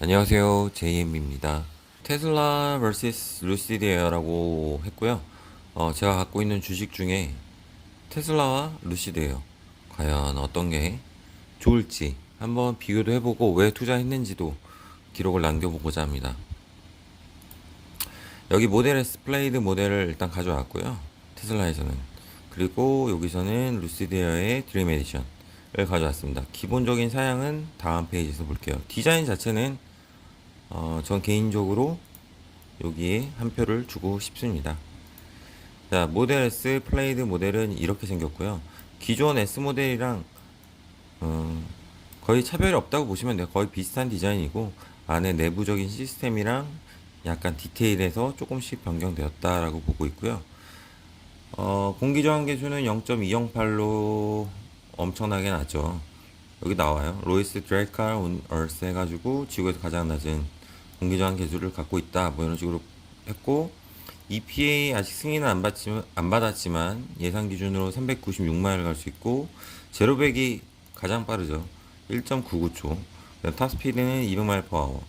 안녕하세요. JM입니다. 테슬라 vs 루시드 에어라고 했고요. 제가 갖고 있는 주식 중에 테슬라와 루시드 에어 과연 어떤 게 좋을지 한번 비교도 해보고 왜 투자했는지도 기록을 남겨보고자 합니다. 여기 모델 S 플레이드 모델을 일단 가져왔고요. 테슬라에서는. 그리고 여기서는 루시드 에어의 드림 에디션을 가져왔습니다. 기본적인 사양은 다음 페이지에서 볼게요. 디자인 자체는 전 개인적으로 여기에 한 표를 주고 싶습니다. 자, 모델 S 플레이드 모델은 이렇게 생겼고요. 기존 S 모델이랑 거의 차별이 없다고 보시면 돼요. 거의 비슷한 디자인이고 안에 내부적인 시스템이랑 약간 디테일에서 조금씩 변경되었다라고 보고 있고요. 공기저항 계수는 0.208로 엄청나게 낮죠. 여기 나와요. 로이스 드레칼 온 얼스 해가지고 지구에서 가장 낮은 공기저항 계수를 갖고 있다. 뭐 이런 식으로 했고 EPA 아직 승인은 안 받았지만 예상 기준으로 396마일을 갈 수 있고 제로백이 가장 빠르죠. 1.99초. 탑스피드는 200마일 per hour.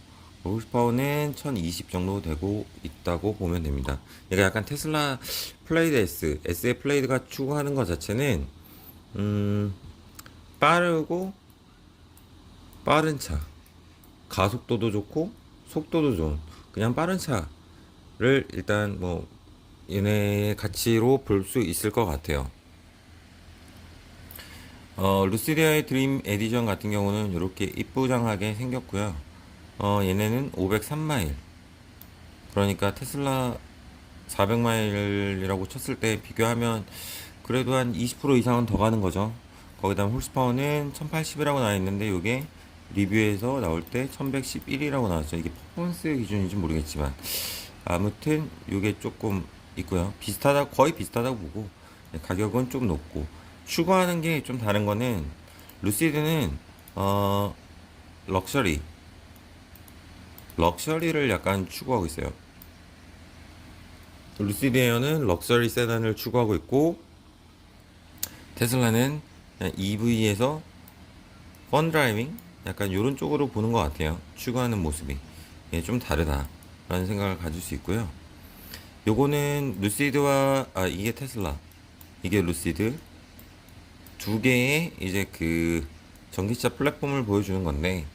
호스파워는 1020 정도 되고 있다고 보면 됩니다. 얘가 약간 테슬라 플레이드 S의 플레이드가 추구하는 것 자체는 빠르고 빠른 차, 가속도도 좋고 속도도 좋은 그냥 빠른 차를 일단 뭐 얘네의 가치로 볼 수 있을 것 같아요. 루시디아의 드림 에디션 같은 경우는 이렇게 이쁘장하게 생겼고요. 얘네는 503마일. 그러니까 테슬라 400마일이라고 쳤을 때 비교하면 그래도 한 20% 이상은 더 가는 거죠. 거기다 홀스파워는 1080이라고 나와 있는데 이게 리뷰에서 나올 때 1111이라고 나왔죠. 이게 퍼포먼스 기준인지 모르겠지만 아무튼 이게 조금 있고요. 비슷하다, 거의 비슷하다고 보고 가격은 좀 높고 추구하는 게 좀 다른 거는 루시드는 럭셔리 럭셔리를 약간 추구하고 있어요. 루시드 에어는 럭셔리 세단을 추구하고 있고 테슬라는 EV에서 펀 드라이빙 약간 이런 쪽으로 보는 것 같아요. 추구하는 모습이 좀 다르다라는 생각을 가질 수 있고요. 요거는 루시드와 이게 테슬라, 이게 루시드 두 개의 이제 그 전기차 플랫폼을 보여주는 건데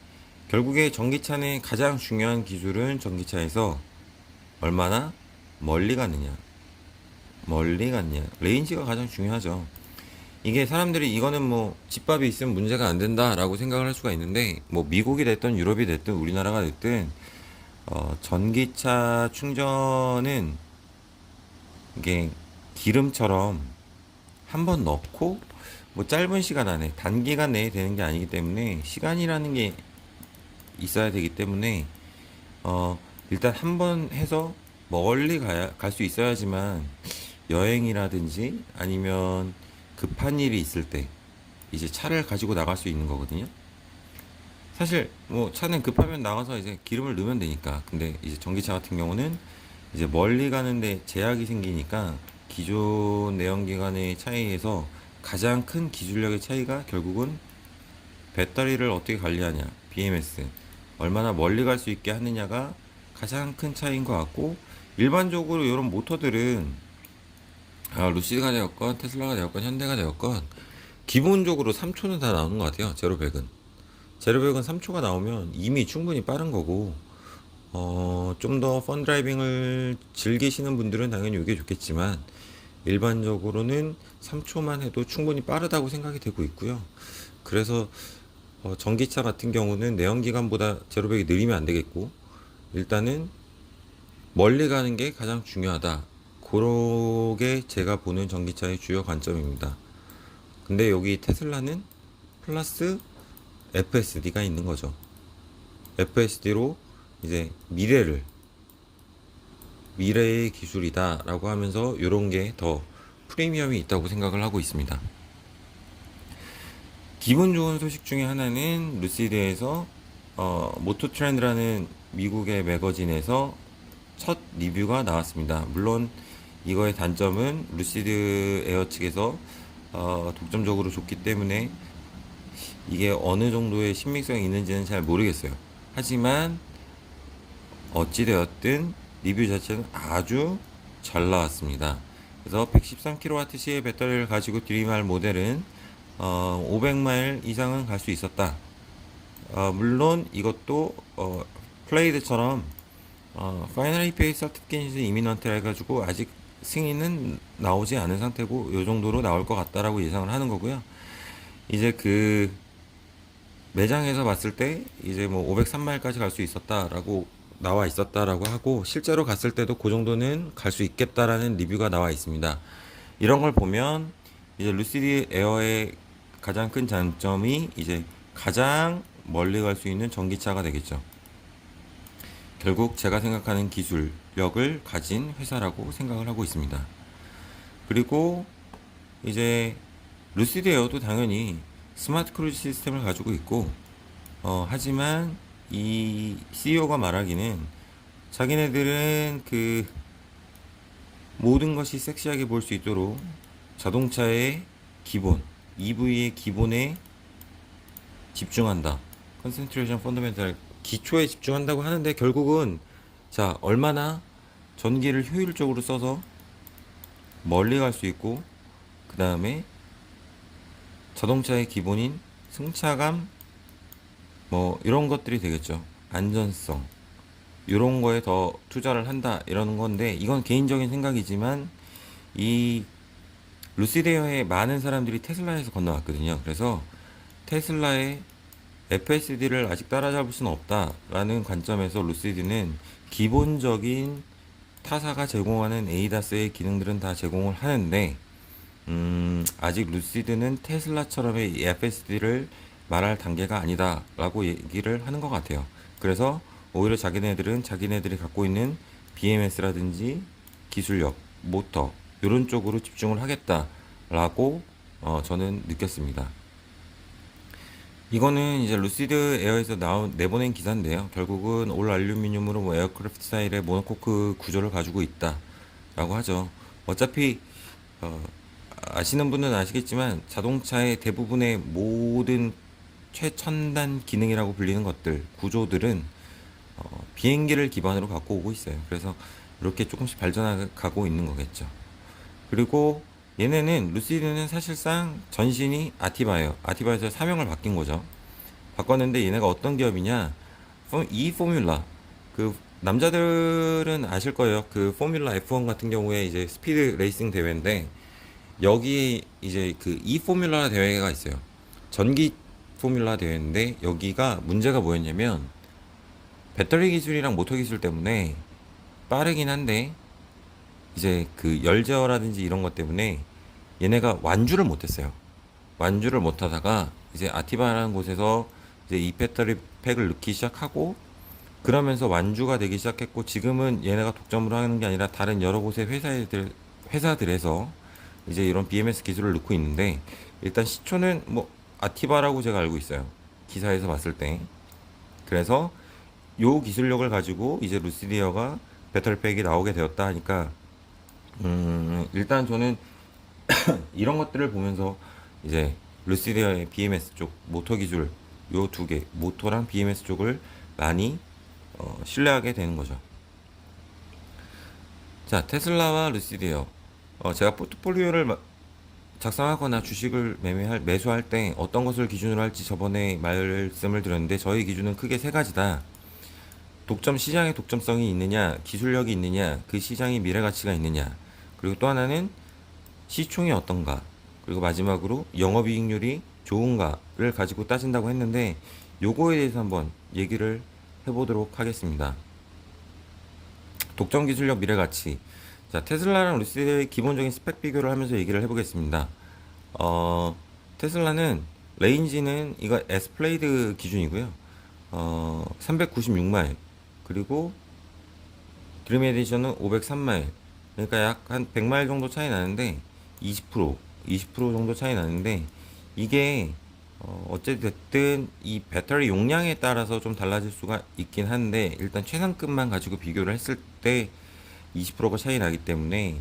결국에 전기차의 가장 중요한 기술은 전기차에서 얼마나 멀리 갔냐 레인지가 가장 중요하죠. 이게 사람들이 이거는 뭐 집밥이 있으면 문제가 안 된다라고 생각을 할 수가 있는데 뭐 미국이 됐든 유럽이 됐든 우리나라가 됐든 전기차 충전은 이게 기름처럼 한 번 넣고 뭐 짧은 시간 안에 단기간 내에 되는 게 아니기 때문에 시간이라는 게 있어야 되기 때문에 일단 한 번 해서 멀리 갈 수 있어야지만 여행이라든지 아니면 급한 일이 있을 때 이제 차를 가지고 나갈 수 있는 거거든요. 사실 뭐 차는 급하면 나가서 이제 기름을 넣으면 되니까. 근데 이제 전기차 같은 경우는 이제 멀리 가는데 제약이 생기니까 기존 내연기관의 차이에서 가장 큰 기술력의 차이가 결국은 배터리를 어떻게 관리하냐, BMS 얼마나 멀리 갈 수 있게 하느냐가 가장 큰 차이인 것 같고 일반적으로 이런 모터들은 루시드가 되었건 테슬라가 되었건 현대가 되었건 기본적으로 3초는 다 나오는 것 같아요. 제로백은 3초가 나오면 이미 충분히 빠른 거고 좀 더 펀드라이빙을 즐기시는 분들은 당연히 이게 좋겠지만 일반적으로는 3초만 해도 충분히 빠르다고 생각이 되고 있고요. 그래서 전기차 같은 경우는 내연기관보다 제로백이 느리면 안 되겠고 일단은 멀리 가는 게 가장 중요하다. 그러게 제가 보는 전기차의 주요 관점입니다. 근데 여기 테슬라는 플러스 FSD가 있는 거죠. FSD로 이제 미래의 기술이다라고 하면서 이런 게 더 프리미엄이 있다고 생각을 하고 있습니다. 기분 좋은 소식 중에 하나는 루시드에서 모토 트렌드라는 미국의 매거진에서 첫 리뷰가 나왔습니다. 물론 이거의 단점은 루시드 에어 측에서 독점적으로 줬기 때문에 이게 어느 정도의 신빙성이 있는지는 잘 모르겠어요. 하지만 어찌되었든 리뷰 자체는 아주 잘 나왔습니다. 그래서 113kWh의 배터리를 가지고 드림할 모델은 500마일 이상은 갈 수 있었다. 물론 이것도 플레이드처럼 파이널 EPA 서티피케이션 이미넌트라 해가지고 아직 승인은 나오지 않은 상태고 요 정도로 나올 것 같다라고 예상을 하는 거고요. 이제 그 매장에서 봤을 때 이제 뭐 503마일까지 갈 수 있었다라고 나와 있었다라고 하고 실제로 갔을 때도 그 정도는 갈 수 있겠다라는 리뷰가 나와 있습니다. 이런 걸 보면 이제 루시드 에어의 가장 큰 장점이 이제 가장 멀리 갈 수 있는 전기차가 되겠죠. 결국 제가 생각하는 기술력을 가진 회사라고 생각을 하고 있습니다. 그리고 이제 루시드 에어도 당연히 스마트 크루즈 시스템을 가지고 있고 하지만 이 CEO가 말하기는 자기네들은 그 모든 것이 섹시하게 볼 수 있도록 자동차의 기본, EV의 기본에 집중한다. 컨센트레이션 펀더멘탈 기초에 집중한다고 하는데 결국은 자 얼마나 전기를 효율적으로 써서 멀리 갈 수 있고 그 다음에 자동차의 기본인 승차감 뭐 이런 것들이 되겠죠. 안전성 이런 거에 더 투자를 한다 이러는 건데 이건 개인적인 생각이지만 이 루시데어에 많은 사람들이 테슬라에서 건너왔거든요. 그래서 테슬라의 FSD를 아직 따라잡을 수는 없다라는 관점에서 루시드는 기본적인 타사가 제공하는 에이다스의 기능들은 다 제공을 하는데 아직 루시드는 테슬라처럼의 FSD를 말할 단계가 아니다라고 얘기를 하는 것 같아요. 그래서 오히려 자기네들은 자기네들이 갖고 있는 BMS라든지 기술력, 모터 이런 쪽으로 집중을 하겠다라고 저는 느꼈습니다. 이거는 이제 루시드 에어에서 내보낸 기사인데요. 결국은 올 알루미늄으로 뭐 에어크래프트 스타일의 모노코크 구조를 가지고 있다라고 하죠. 어차피 아시는 분은 아시겠지만 자동차의 대부분의 모든 최첨단 기능이라고 불리는 것들, 구조들은 비행기를 기반으로 갖고 오고 있어요. 그래서 이렇게 조금씩 발전하고 있는 거겠죠. 그리고 얘네는 루시드는 사실상 전신이 아티바예요. 아티바에서 사명을 바뀐 거죠. 바꿨는데 얘네가 어떤 기업이냐? 이 포뮬라 그 남자들은 아실 거예요. 그 포뮬라 F1 같은 경우에 이제 스피드 레이싱 대회인데 여기 이제 그 이 포뮬라 대회가 있어요. 전기 포뮬라 대회인데 여기가 문제가 뭐였냐면 배터리 기술이랑 모터 기술 때문에 빠르긴 한데 이제 그 열 제어라든지 이런 것 때문에 얘네가 완주를 못했어요. 완주를 못하다가 이제 아티바라는 곳에서 이제 이 배터리 팩을 넣기 시작하고 그러면서 완주가 되기 시작했고 지금은 얘네가 독점으로 하는 게 아니라 다른 여러 곳의 회사들에서 이제 이런 BMS 기술을 넣고 있는데 일단 시초는 뭐 아티바라고 제가 알고 있어요. 기사에서 봤을 때. 그래서 요 기술력을 가지고 이제 루시디어가 배터리팩이 나오게 되었다 하니까 일단 저는 이런 것들을 보면서 이제 루시디어의 BMS 쪽 모터 기술 요 두 개 모터랑 BMS 쪽을 많이 신뢰하게 되는 거죠. 자 테슬라와 루시디어 제가 포트폴리오를 작성하거나 주식을 매수할 때 어떤 것을 기준으로 할지 저번에 말씀을 드렸는데 저희 기준은 크게 세 가지다. 시장의 독점성이 있느냐, 기술력이 있느냐, 그 시장의 미래 가치가 있느냐, 그리고 또 하나는 시총이 어떤가, 그리고 마지막으로 영업이익률이 좋은가를 가지고 따진다고 했는데 요거에 대해서 한번 얘기를 해보도록 하겠습니다. 독점 기술력 미래 가치. 자, 테슬라랑 루시드의 기본적인 스펙 비교를 하면서 얘기를 해보겠습니다. 테슬라는 레인지는 이거 에스플레이드 기준이고요. 396마일. 그리고 드림 에디션은 503마일. 그러니까 약 한 100마일 정도 차이 나는데 20% 정도 차이 나는데 이게 어찌됐든 이 배터리 용량에 따라서 좀 달라질 수가 있긴 한데 일단 최상급만 가지고 비교를 했을 때 20%가 차이 나기 때문에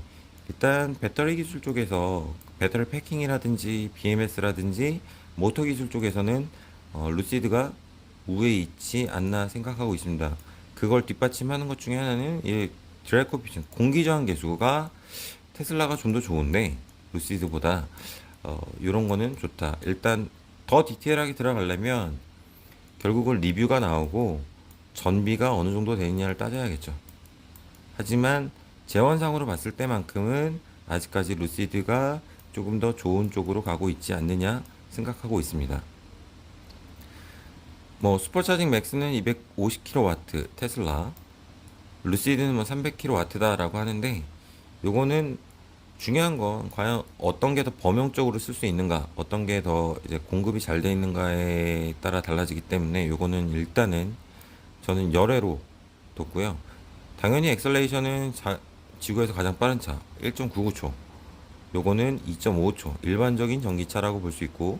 일단 배터리 기술 쪽에서 배터리 패킹이라든지 BMS라든지 모터 기술 쪽에서는 루시드가 우위에 있지 않나 생각하고 있습니다. 그걸 뒷받침하는 것 중에 하나는 이 드라이 코피션 공기 저항 계수가 테슬라가 좀 더 좋은데 루시드보다 이런 거는 좋다. 일단 더 디테일하게 들어가려면 결국은 리뷰가 나오고 전비가 어느 정도 되느냐를 따져야겠죠. 하지만 재원상으로 봤을 때만큼은 아직까지 루시드가 조금 더 좋은 쪽으로 가고 있지 않느냐 생각하고 있습니다. 뭐 슈퍼차징 맥스는 250kW 테슬라, 루시드는 뭐 300kW다라고 하는데 요거는 중요한 건 과연 어떤 게 더 범용적으로 쓸 수 있는가, 어떤 게 더 이제 공급이 잘 돼 있는가에 따라 달라지기 때문에 요거는 일단은 저는 열애로 뒀고요. 당연히 엑셀레이션은 지구에서 가장 빠른 차 1.99초, 요거는 2.5초 일반적인 전기차라고 볼 수 있고,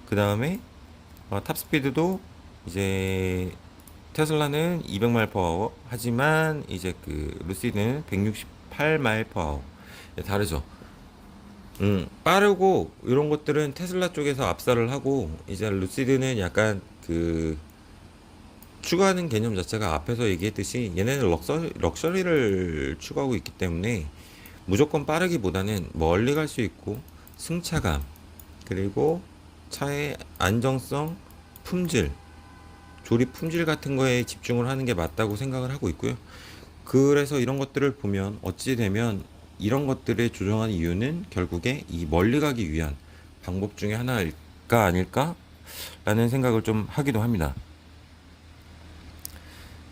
그 다음에 탑스피드도 이제 테슬라는 200마일 per hour 하지만 이제 그 루시드는 168마일 per hour. 다르죠. 빠르고 이런 것들은 테슬라 쪽에서 압살을 하고, 이제 루시드는 약간 그 추구하는 개념 자체가 앞에서 얘기했듯이 얘네는 럭셔리를 추구하고 있기 때문에 무조건 빠르기보다는 멀리 갈 수 있고 승차감, 그리고 차의 안정성, 품질, 조립 품질 같은 거에 집중을 하는 게 맞다고 생각을 하고 있고요. 그래서 이런 것들을 보면 어찌 되면 이런 것들을 조정한 이유는 결국에 이 멀리 가기 위한 방법 중에 하나일까 아닐까라는 생각을 좀 하기도 합니다.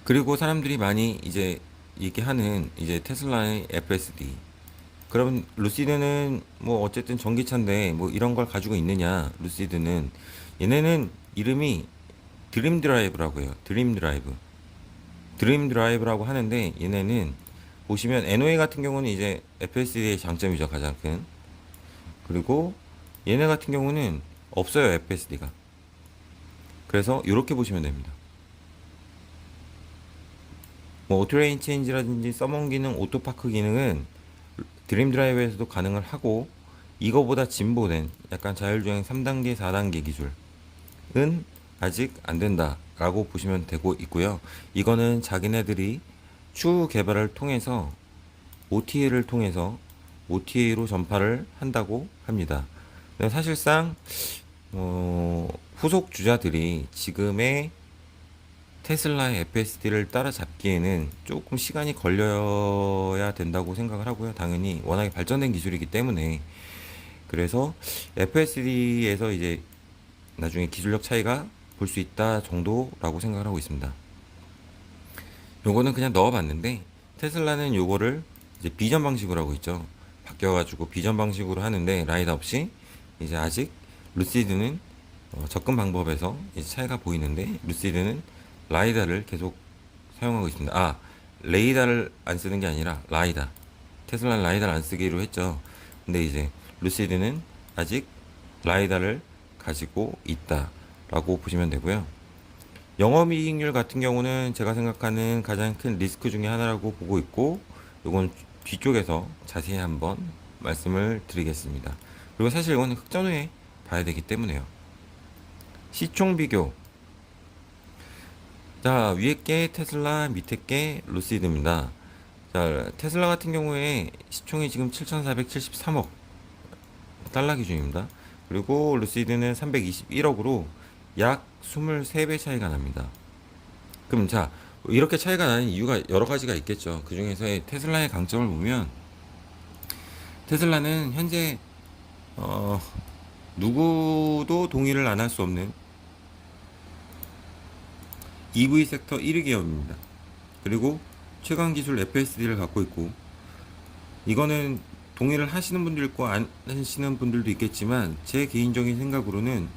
그리고 사람들이 많이 이제 얘기하는 이제 테슬라의 FSD. 그러면 루시드는 뭐 어쨌든 전기차인데 뭐 이런 걸 가지고 있느냐? 루시드는 얘네는 이름이 드림 드라이브라고 해요. 드림 드라이브. 드림 드라이브라고 하는데 얘네는 보시면 NOA 같은 경우는 이제 FSD의 장점이죠, 가장 큰. 그리고 얘네 같은 경우는 없어요, FSD가. 그래서 이렇게 보시면 됩니다. 뭐 오토레인 체인지라든지 서먼 기능, 오토파크 기능은 드림 드라이브에서도 가능을 하고, 이거보다 진보된 약간 자율주행 3단계, 4단계 기술은 아직 안 된다라고 보시면 되고 있고요. 이거는 자기네들이 추후 개발을 통해서 OTA를 통해서 OTA로 전파를 한다고 합니다. 근데 사실상 후속 주자들이 지금의 테슬라의 FSD를 따라잡기에는 조금 시간이 걸려야 된다고 생각을 하고요. 당연히 워낙에 발전된 기술이기 때문에. 그래서 FSD에서 이제 나중에 기술력 차이가 볼 수 있다 정도라고 생각을 하고 있습니다. 요거는 그냥 넣어봤는데 테슬라는 요거를 이제 비전 방식으로 하고 있죠. 바뀌어가지고 비전 방식으로 하는데 라이다 없이 이제 아직 루시드는 접근 방법에서 이제 차이가 보이는데 루시드는 라이다를 계속 사용하고 있습니다. 레이다를 안 쓰는 게 아니라 라이다. 테슬라는 라이다를 안 쓰기로 했죠. 근데 이제 루시드는 아직 라이다를 가지고 있다라고 보시면 되고요. 영업이익률 같은 경우는 제가 생각하는 가장 큰 리스크 중에 하나라고 보고 있고, 이건 뒤쪽에서 자세히 한번 말씀을 드리겠습니다. 그리고 사실 이거는 흑전 후에 봐야 되기 때문에요. 시총 비교. 자, 위에 게 테슬라, 밑에 게 루시드입니다. 자, 테슬라 같은 경우에 시총이 지금 7,473억 달러 기준입니다. 그리고 루시드는 321억으로 약 23배 차이가 납니다. 그럼 자, 이렇게 차이가 나는 이유가 여러 가지가 있겠죠. 그 중에서의 테슬라의 강점을 보면 테슬라는 현재 누구도 동의를 안 할 수 없는 EV 섹터 1위 기업입니다. 그리고 최강 기술 FSD를 갖고 있고, 이거는 동의를 하시는 분도 있고 안 하시는 분들도 있겠지만 제 개인적인 생각으로는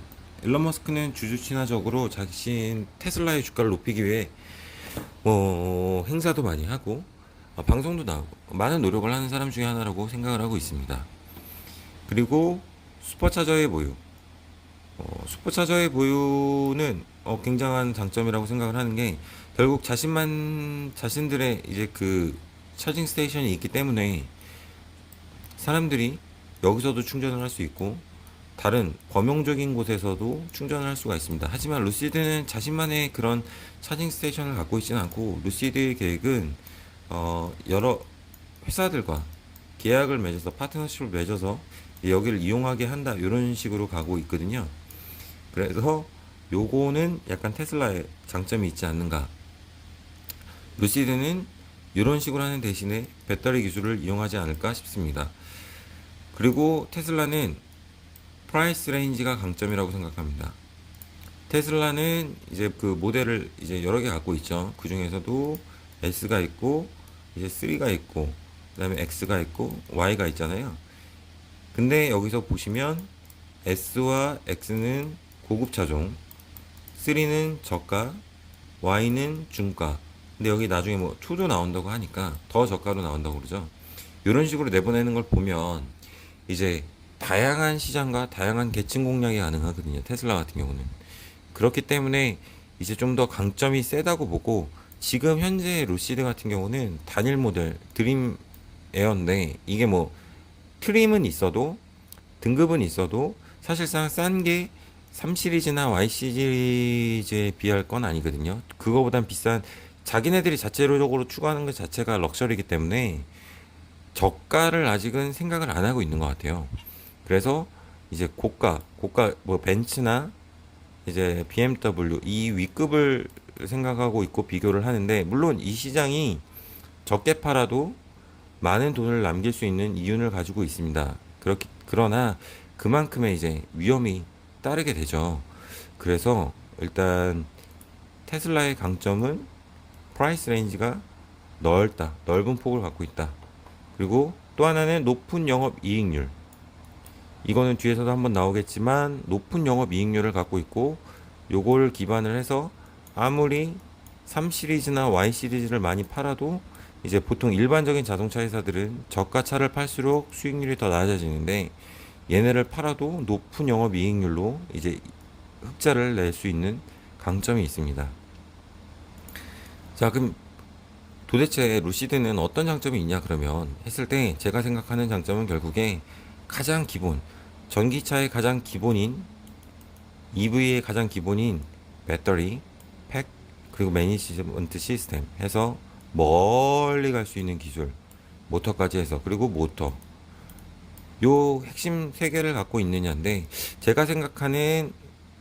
일론 머스크는 주주 친화적으로 자신 테슬라의 주가를 높이기 위해 행사도 많이 하고 방송도 나오고 많은 노력을 하는 사람 중에 하나라고 생각을 하고 있습니다. 그리고 슈퍼차저의 보유. 슈퍼차저의 보유는 굉장한 장점이라고 생각을 하는 게, 결국 자신들의 이제 그 차징 스테이션이 있기 때문에 사람들이 여기서도 충전을 할 수 있고 다른 범용적인 곳에서도 충전을 할 수가 있습니다. 하지만 루시드는 자신만의 그런 차징 스테이션을 갖고 있지는 않고, 루시드의 계획은 여러 회사들과 계약을 맺어서, 파트너십을 맺어서 여기를 이용하게 한다, 이런 식으로 가고 있거든요. 그래서 요거는 약간 테슬라의 장점이 있지 않는가. 루시드는 이런 식으로 하는 대신에 배터리 기술을 이용하지 않을까 싶습니다. 그리고 테슬라는 프라이스 레인지가 강점이라고 생각합니다. 테슬라는 이제 그 모델을 이제 여러 개 갖고 있죠. 그 중에서도 S가 있고, 이제 3가 있고, 그 다음에 X가 있고, Y가 있잖아요. 근데 여기서 보시면 S와 X는 고급 차종, 3는 저가, Y는 중가. 근데 여기 나중에 뭐 2도 나온다고 하니까 더 저가로 나온다고 그러죠. 이런 식으로 내보내는 걸 보면 이제 다양한 시장과 다양한 계층 공략이 가능하거든요. 테슬라 같은 경우는. 그렇기 때문에 이제 좀 더 강점이 세다고 보고, 지금 현재 루시드 같은 경우는 단일 모델 드림 에어인데, 이게 뭐 트림은 있어도, 등급은 있어도 사실상 싼 게 3 시리즈나 Y 시리즈에 비할 건 아니거든요. 그거보단 비싼, 자기네들이 자체적으로 추구하는 것 자체가 럭셔리이기 때문에 저가를 아직은 생각을 안 하고 있는 것 같아요. 그래서 이제 고가 뭐 벤츠나 이제 BMW 이 위급을 생각하고 있고 비교를 하는데, 물론 이 시장이 적게 팔아도 많은 돈을 남길 수 있는 이윤을 가지고 있습니다. 그러나 그만큼의 이제 위험이 따르게 되죠. 그래서 일단 테슬라의 강점은 프라이스 레인지가 넓은 폭을 갖고 있다. 그리고 또 하나는 높은 영업 이익률. 이거는 뒤에서도 한번 나오겠지만 높은 영업 이익률을 갖고 있고, 요걸 기반을 해서 아무리 3 시리즈나 Y 시리즈를 많이 팔아도 이제 보통 일반적인 자동차 회사들은 저가 차를 팔수록 수익률이 더 낮아지는데, 얘네를 팔아도 높은 영업 이익률로 이제 흑자를 낼 수 있는 강점이 있습니다. 자, 그럼 도대체 루시드는 어떤 장점이 있냐 그러면 했을 때, 제가 생각하는 장점은 결국에 가장 기본, 전기차의 가장 기본인, EV의 가장 기본인 배터리, 팩, 그리고 매니지먼트 시스템 해서 멀리 갈 수 있는 기술, 모터까지 해서, 그리고 모터, 요 핵심 세 개를 갖고 있느냐인데, 제가 생각하는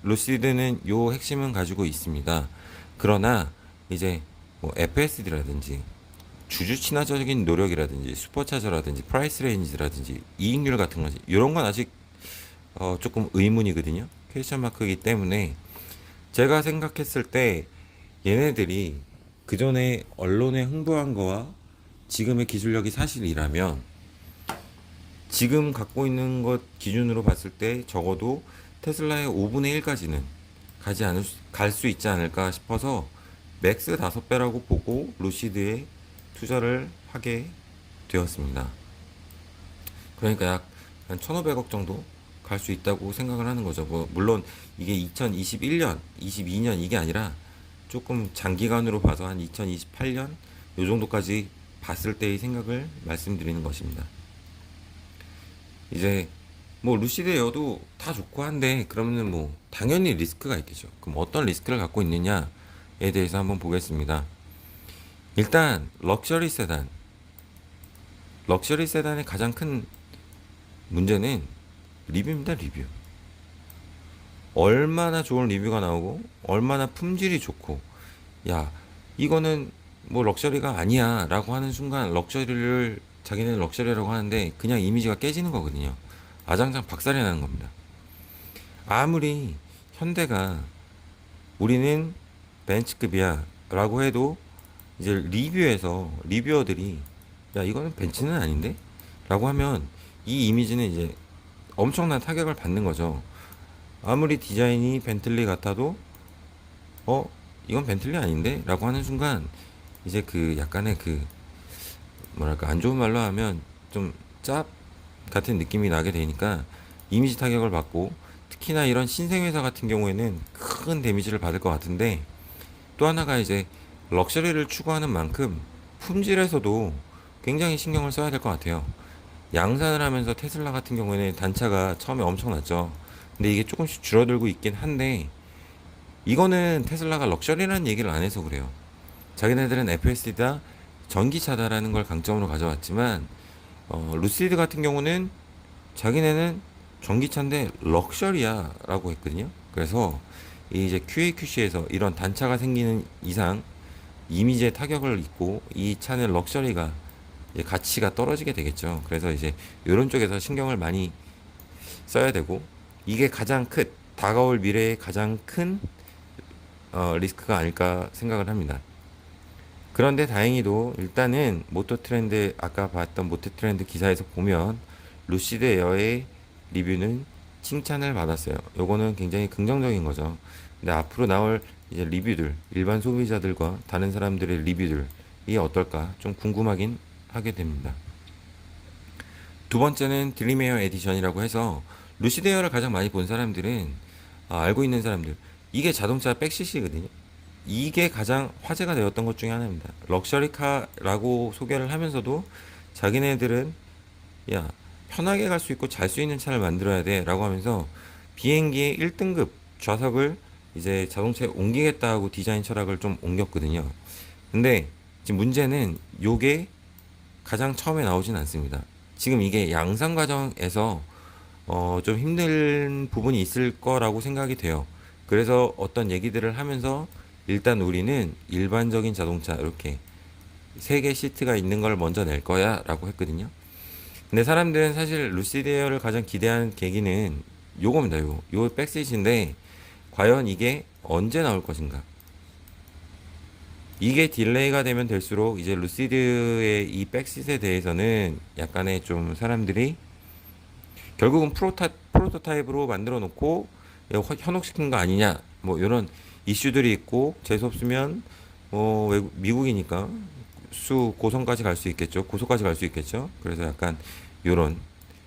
루시드는 요 핵심은 가지고 있습니다. 그러나 이제 뭐 FSD라든지 주주 친화적인 노력이라든지 슈퍼차저라든지 프라이스 레인지라든지 이익률 같은 거지, 이런 건 아직 조금 의문이거든요. 퀘스천 마크이기 때문에, 제가 생각했을 때 얘네들이 그 전에 언론에 홍보한 거와 지금의 기술력이 사실이라면, 지금 갖고 있는 것 기준으로 봤을 때 적어도 테슬라의 5분의 1까지는 갈 수 있지 않을까 싶어서 맥스 5배라고 보고 루시드에 투자를 하게 되었습니다. 그러니까 약 한 1,500억 정도 갈 수 있다고 생각을 하는 거죠. 뭐 물론 이게 2021년, 22년 이게 아니라 조금 장기간으로 봐서 한 2028년 요 정도까지 봤을 때의 생각을 말씀드리는 것입니다. 이제 뭐 루시드 에어도 다 좋고 한데, 그러면은 뭐 당연히 리스크가 있겠죠. 그럼 어떤 리스크를 갖고 있느냐에 대해서 한번 보겠습니다. 일단 럭셔리 세단의 가장 큰 문제는 리뷰입니다. 리뷰. 얼마나 좋은 리뷰가 나오고 얼마나 품질이 좋고, 야 이거는 뭐 럭셔리가 아니야 라고 하는 순간, 자기네는 럭셔리라고 하는데 그냥 이미지가 깨지는 거거든요. 아장장 박살이 나는 겁니다. 아무리 현대가 우리는 벤츠급이야 라고 해도, 이제 리뷰에서 리뷰어들이 야 이거는 벤츠는 아닌데 라고 하면 이 이미지는 이제 엄청난 타격을 받는 거죠. 아무리 디자인이 벤틀리 같아도 이건 벤틀리 아닌데 라고 하는 순간, 이제 그 약간의 그 뭐랄까, 안 좋은 말로 하면 좀 짭 같은 느낌이 나게 되니까 이미지 타격을 받고, 특히나 이런 신생회사 같은 경우에는 큰 데미지를 받을 것 같은데, 또 하나가 이제 럭셔리를 추구하는 만큼 품질에서도 굉장히 신경을 써야 될 것 같아요. 양산을 하면서 테슬라 같은 경우에는 단차가 처음에 엄청났죠. 근데 이게 조금씩 줄어들고 있긴 한데, 이거는 테슬라가 럭셔리라는 얘기를 안 해서 그래요. 자기네들은 FSD다 전기차다라는 걸 강점으로 가져왔지만, 루시드 같은 경우는 자기네는 전기차인데 럭셔리야라고 했거든요. 그래서 이제 QAQC에서 이런 단차가 생기는 이상 이미지에 타격을 입고 이 차는 럭셔리가 가치가 떨어지게 되겠죠. 그래서 이제 이런 쪽에서 신경을 많이 써야 되고, 이게 가장 큰 다가올 미래의 가장 큰 리스크가 아닐까 생각을 합니다. 그런데 다행히도 일단은 모토 트렌드, 아까 봤던 모토 트렌드 기사에서 보면 루시드 에어의 리뷰는 칭찬을 받았어요. 요거는 굉장히 긍정적인 거죠. 근데 앞으로 나올 이제 리뷰들, 일반 소비자들과 다른 사람들의 리뷰들이 어떨까 좀 궁금하긴 하게 됩니다. 두 번째는 드림에어 에디션이라고 해서 루시드 에어를 가장 많이 본 사람들은, 알고 있는 사람들, 이게 자동차 백시시거든요. 이게 가장 화제가 되었던 것 중에 하나입니다. 럭셔리카라고 소개를 하면서도 자기네들은 야, 편하게 갈 수 있고 잘 수 있는 차를 만들어야 돼 라고 하면서 비행기의 1등급 좌석을 이제 자동차에 옮기겠다고 디자인 철학을 좀 옮겼거든요. 근데 지금 문제는 요게 가장 처음에 나오진 않습니다. 지금 이게 양산 과정에서 좀 힘든 부분이 있을 거라고 생각이 돼요. 그래서 어떤 얘기들을 하면서 일단 우리는 일반적인 자동차 이렇게 세 개 시트가 있는 걸 먼저 낼 거야 라고 했거든요. 근데 사람들은 사실 루시드 에어를 가장 기대하는 계기는 요겁니다. 요 백시트인데 과연 이게 언제 나올 것인가? 이게 딜레이가 되면 될수록 이제 루시드의 이 백시트에 대해서는 약간의 좀 사람들이 결국은 프로토타입으로 만들어 놓고 현혹시킨 거 아니냐, 뭐 이런 이슈들이 있고, 재수 없으면 미국이니까 수 고성까지 갈 수 있겠죠, 고소까지 갈 수 있겠죠. 그래서 약간 이런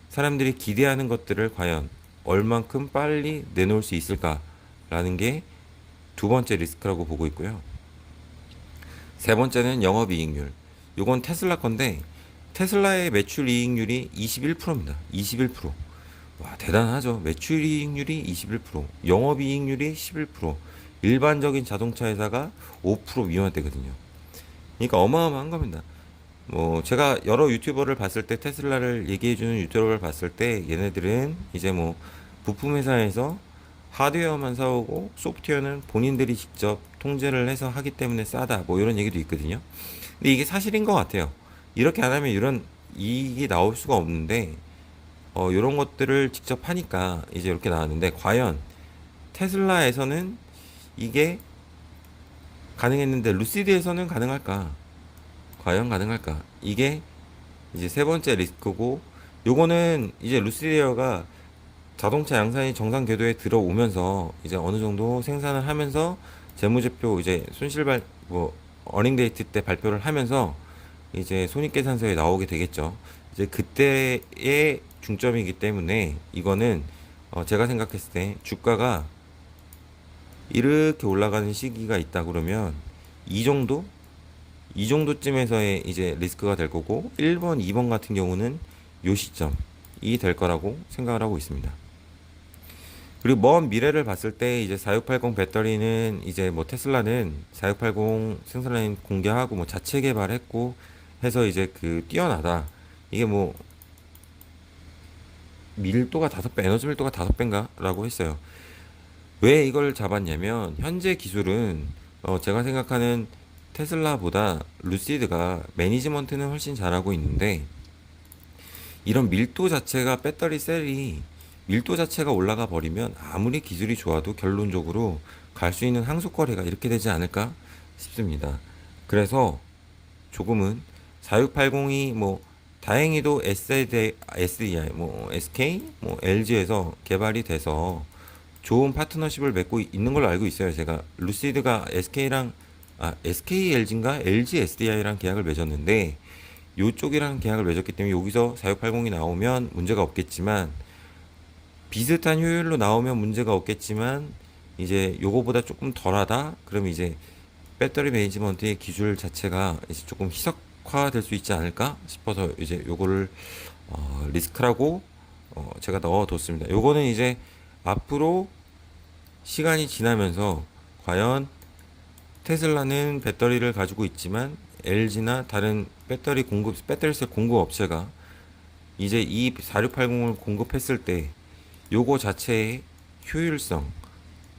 사람들이 기대하는 것들을 과연 얼만큼 빨리 내놓을 수 있을까라는 게 두 번째 리스크라고 보고 있고요. 세 번째는 영업이익률. 이건 테슬라 건데 테슬라의 매출 이익률이 21%입니다. 21%. 와, 대단하죠. 매출 이익률이 21%, 영업 이익률이 11%. 일반적인 자동차 회사가 5% 미만대거든요. 그러니까 어마어마한 겁니다. 뭐 제가 여러 유튜버를 봤을 때, 테슬라를 얘기해주는 유튜버를 봤을 때 얘네들은 이제 뭐 부품 회사에서 하드웨어만 사오고 소프트웨어는 본인들이 직접 통제를 해서 하기 때문에 싸다, 뭐 이런 얘기도 있거든요. 근데 이게 사실인 것 같아요. 이렇게 안 하면 이런 이익이 나올 수가 없는데, 이런 것들을 직접 하니까 이제 이렇게 나왔는데, 과연 테슬라에서는 이게 가능했는데 루시드에서는 가능할까? 과연 가능할까? 이게 이제 세 번째 리스크고, 요거는 이제 루시드에어가 자동차 양산이 정상 궤도에 들어오면서 이제 어느 정도 생산을 하면서 재무제표 이제 손실발 뭐 어닝 데이트 때 발표를 하면서 이제 손익계산서에 나오게 되겠죠. 이제 그때의 중점이기 때문에 이거는 제가 생각했을 때 주가가 이렇게 올라가는 시기가 있다 그러면 이 정도? 이 정도쯤에서의 이제 리스크가 될 거고, 1번, 2번 같은 경우는 요 시점이 될 거라고 생각을 하고 있습니다. 그리고 먼 미래를 봤을 때 이제 4680 배터리는 이제 뭐 테슬라는 4680 생산라인 공개하고 뭐 자체 개발했고 해서 이제 그 뛰어나다. 이게 뭐 밀도가 5배, 에너지 밀도가 5배인가? 라고 했어요. 왜 이걸 잡았냐면, 현재 기술은, 제가 생각하는 테슬라보다 루시드가 매니지먼트는 훨씬 잘하고 있는데, 이런 밀도 자체가, 배터리 셀이 밀도 자체가 올라가 버리면 아무리 기술이 좋아도 결론적으로 갈 수 있는 항속거리가 이렇게 되지 않을까 싶습니다. 그래서 조금은 4680이 뭐 다행히도 SDI, 뭐 SK, 뭐 LG에서 개발이 돼서 좋은 파트너십을 맺고 있는 걸로 알고 있어요. 제가 루시드가 SK LG인가 LG SDI랑 계약을 맺었는데, 요쪽이랑 계약을 맺었기 때문에 여기서 4680이 나오면 문제가 없겠지만, 비슷한 효율로 나오면 문제가 없겠지만, 이제 요거보다 조금 덜하다 그러면 이제 배터리 매니지먼트의 기술 자체가 이제 조금 희석화될 수 있지 않을까 싶어서 이제 요거를 리스크라고 제가 넣어뒀습니다. 요거는 이제 앞으로 시간이 지나면서 과연 테슬라는 배터리를 가지고 있지만 LG나 다른 배터리셀 공급 업체가 이제 이 4680을 공급했을 때 요거 자체의 효율성,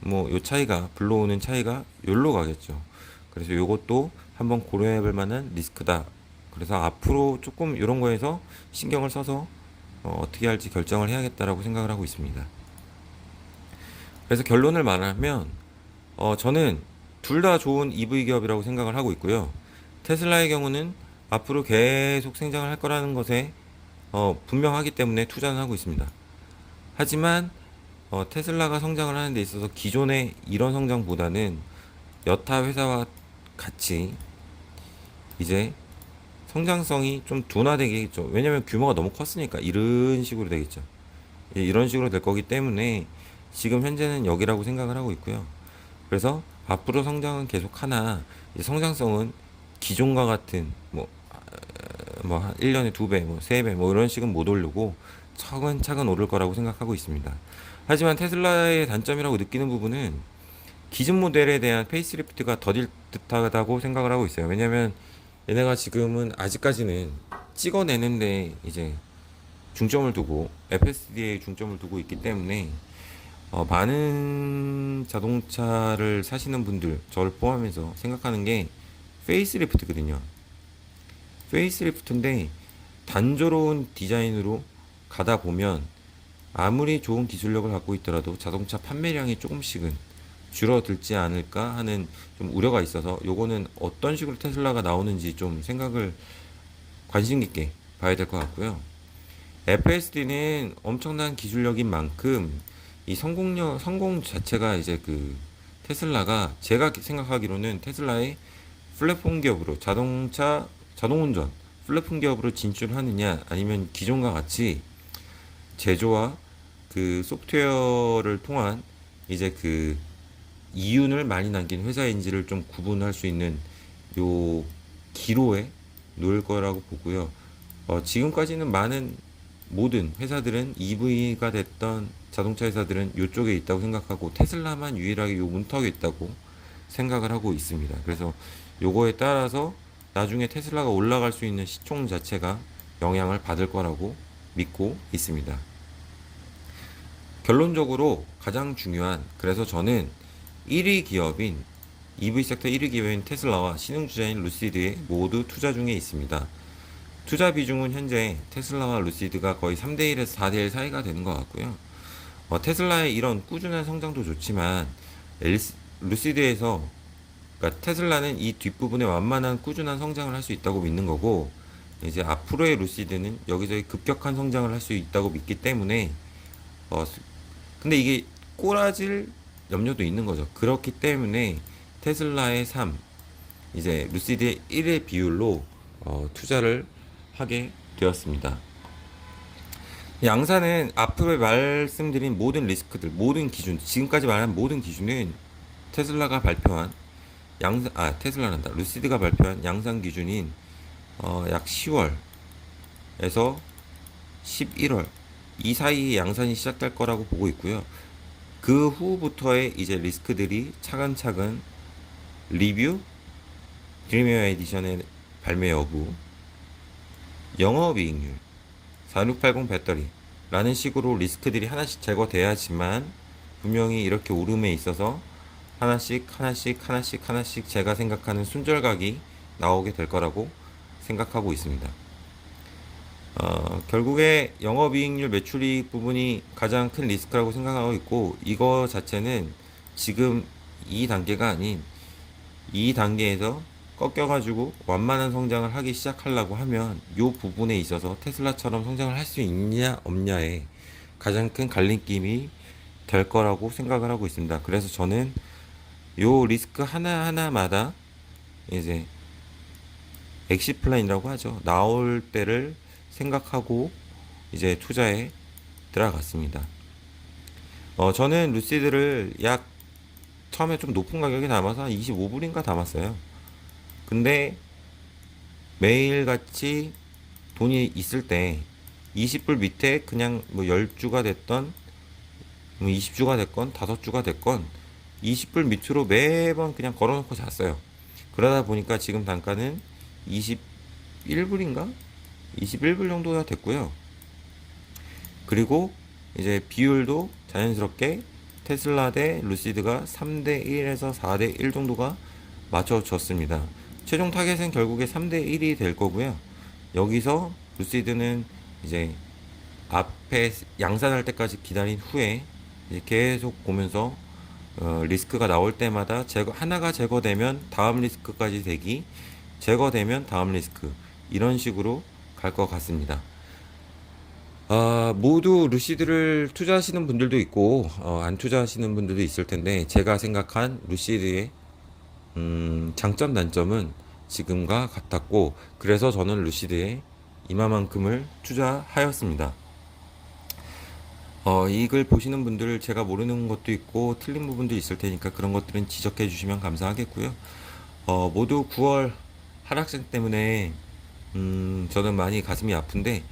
뭐 요 차이가 불러오는 차이가 요로 가겠죠. 그래서 요것도 한번 고려해 볼 만한 리스크다. 그래서 앞으로 조금 이런 거에서 신경을 써서 어떻게 할지 결정을 해야겠다라고 생각을 하고 있습니다. 그래서 결론을 말하면 저는 둘 다 좋은 EV 기업이라고 생각을 하고 있고요. 테슬라의 경우는 앞으로 계속 성장을 할 거라는 것에 분명하기 때문에 투자는 하고 있습니다. 하지만 테슬라가 성장을 하는 데 있어서 기존의 이런 성장보다는 여타 회사와 같이 이제 성장성이 좀 둔화되겠죠. 왜냐면 규모가 너무 컸으니까 이런 식으로 되겠죠. 이런 식으로 될 거기 때문에 지금 현재는 여기라고 생각을 하고 있고요. 그래서 앞으로 성장은 계속하나 성장성은 기존과 같은 뭐 1년에 2배, 뭐 3배 뭐 이런 식은 못 오르고 차근차근 오를 거라고 생각하고 있습니다. 하지만 테슬라의 단점이라고 느끼는 부분은 기존 모델에 대한 페이스리프트가 더딜 듯하다고 생각을 하고 있어요. 왜냐면 얘네가 지금은 아직까지는 찍어내는데 이제 중점을 두고 FSD에 중점을 두고 있기 때문에 많은 자동차를 사시는 분들 저를 포함해서 생각하는 게 페이스리프트거든요. 페이스리프트인데 단조로운 디자인으로 가다 보면 아무리 좋은 기술력을 갖고 있더라도 자동차 판매량이 조금씩은 줄어들지 않을까 하는 좀 우려가 있어서 요거는 어떤 식으로 테슬라가 나오는지 좀 생각을 관심 깊게 봐야 될 것 같고요. FSD는 엄청난 기술력인 만큼 이 성공 자체가 이제 그 테슬라가 제가 생각하기로는 테슬라의 플랫폼 기업으로 자동운전 플랫폼 기업으로 진출하느냐 아니면 기존과 같이 제조와 그 소프트웨어를 통한 이제 그 이윤을 많이 남긴 회사인지를 좀 구분할 수 있는 요 기로에 놓을 거라고 보고요. 지금까지는 많은 모든 회사들은 EV가 됐던 자동차 회사들은 이쪽에 있다고 생각하고 테슬라만 유일하게 요 문턱에 있다고 생각을 하고 있습니다. 그래서 요거에 따라서 나중에 테슬라가 올라갈 수 있는 시총 자체가 영향을 받을 거라고 믿고 있습니다. 결론적으로 가장 중요한 그래서 저는 1위 기업인 EV 섹터 1위 기업인 테슬라와 신흥주자인 루시드에 모두 투자 중에 있습니다. 투자 비중은 현재 테슬라와 루시드가 거의 3대1에서 4대1 사이가 되는 것 같고요. 테슬라의 이런 꾸준한 성장도 좋지만 루시드에서 그러니까 테슬라는 이 뒷부분에 완만한 꾸준한 성장을 할 수 있다고 믿는 거고 이제 앞으로의 루시드는 여기저기 급격한 성장을 할 수 있다고 믿기 때문에 근데 이게 꼬라질 염려도 있는 거죠. 그렇기 때문에 테슬라의 3, 이제 루시드의 1의 비율로 투자를 하게 되었습니다. 양사는 앞으로 말씀드린 모든 리스크들, 모든 기준, 지금까지 말한 모든 기준은 테슬라가 발표한 테슬라란다. 루시드가 발표한 양산 기준인 약 10월에서 11월 이 사이에 양산이 시작될 거라고 보고 있고요. 그 후부터의 이제 리스크들이 차근차근 리뷰, 드림웨어 에디션의 발매 여부, 영업이익률, 4680 배터리라는 식으로 리스크들이 하나씩 제거돼야지만 분명히 이렇게 오름에 있어서 하나씩 제가 생각하는 순절각이 나오게 될 거라고 생각하고 있습니다. 결국에 영업이익률 매출이익 부분이 가장 큰 리스크라고 생각하고 있고 이거 자체는 지금 이 단계가 아닌 이 단계에서 꺾여가지고 완만한 성장을 하기 시작하려고 하면 이 부분에 있어서 테슬라처럼 성장을 할 수 있냐 없냐에 가장 큰 갈림길이 될 거라고 생각을 하고 있습니다. 그래서 저는 요 리스크 하나하나마다 이제 엑시 플랜이라고 하죠. 나올 때를 생각하고 이제 투자에 들어갔습니다. 저는 루시드를 약 처음에 좀 높은 가격에 담아서 한 25불인가 담았어요. 근데 매일같이 돈이 있을 때 20불 밑에 그냥 뭐 10주가 됐던 20주가 됐건 5주가 됐건 20불 밑으로 매번 그냥 걸어놓고 잤어요. 그러다 보니까 지금 단가는 21불인가? 21불 정도가 됐고요. 그리고 이제 비율도 자연스럽게 테슬라 대 루시드가 3대 1에서 4대 1 정도가 맞춰졌습니다. 최종 타겟은 결국에 3대 1이 될 거고요. 여기서 루시드는 이제 앞에 양산할 때까지 기다린 후에 이제 계속 보면서 리스크가 나올 때마다 하나가 제거되면 다음 리스크까지 대기, 제거되면 다음 리스크, 이런 식으로 갈 것 같습니다. 모두 루시드를 투자하시는 분들도 있고 안 투자하시는 분들도 있을 텐데, 제가 생각한 루시드의 장점 단점은 지금과 같았고, 그래서 저는 루시드에 이마만큼을 투자하였습니다. 이걸 보시는 분들, 제가 모르는 것도 있고 틀린 부분도 있을 테니까 그런 것들은 지적해 주시면 감사하겠고요. 모두 9월 하락장 때문에 저는 많이 가슴이 아픈데,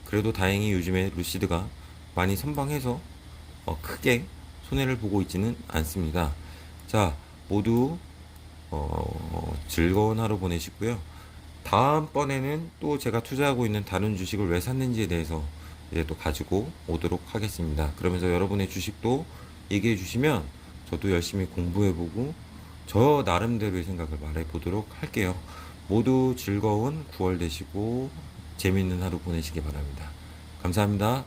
그래도 다행히 요즘에 루시드가 많이 선방해서 크게 손해를 보고 있지는 않습니다. 자, 모두 즐거운 하루 보내시고요. 다음번에는 또 제가 투자하고 있는 다른 주식을 왜 샀는지에 대해서 이제 또 가지고 오도록 하겠습니다. 그러면서 여러분의 주식도 얘기해 주시면 저도 열심히 공부해보고 저 나름대로의 생각을 말해보도록 할게요. 모두 즐거운 9월 되시고 재밌는 하루 보내시기 바랍니다. 감사합니다.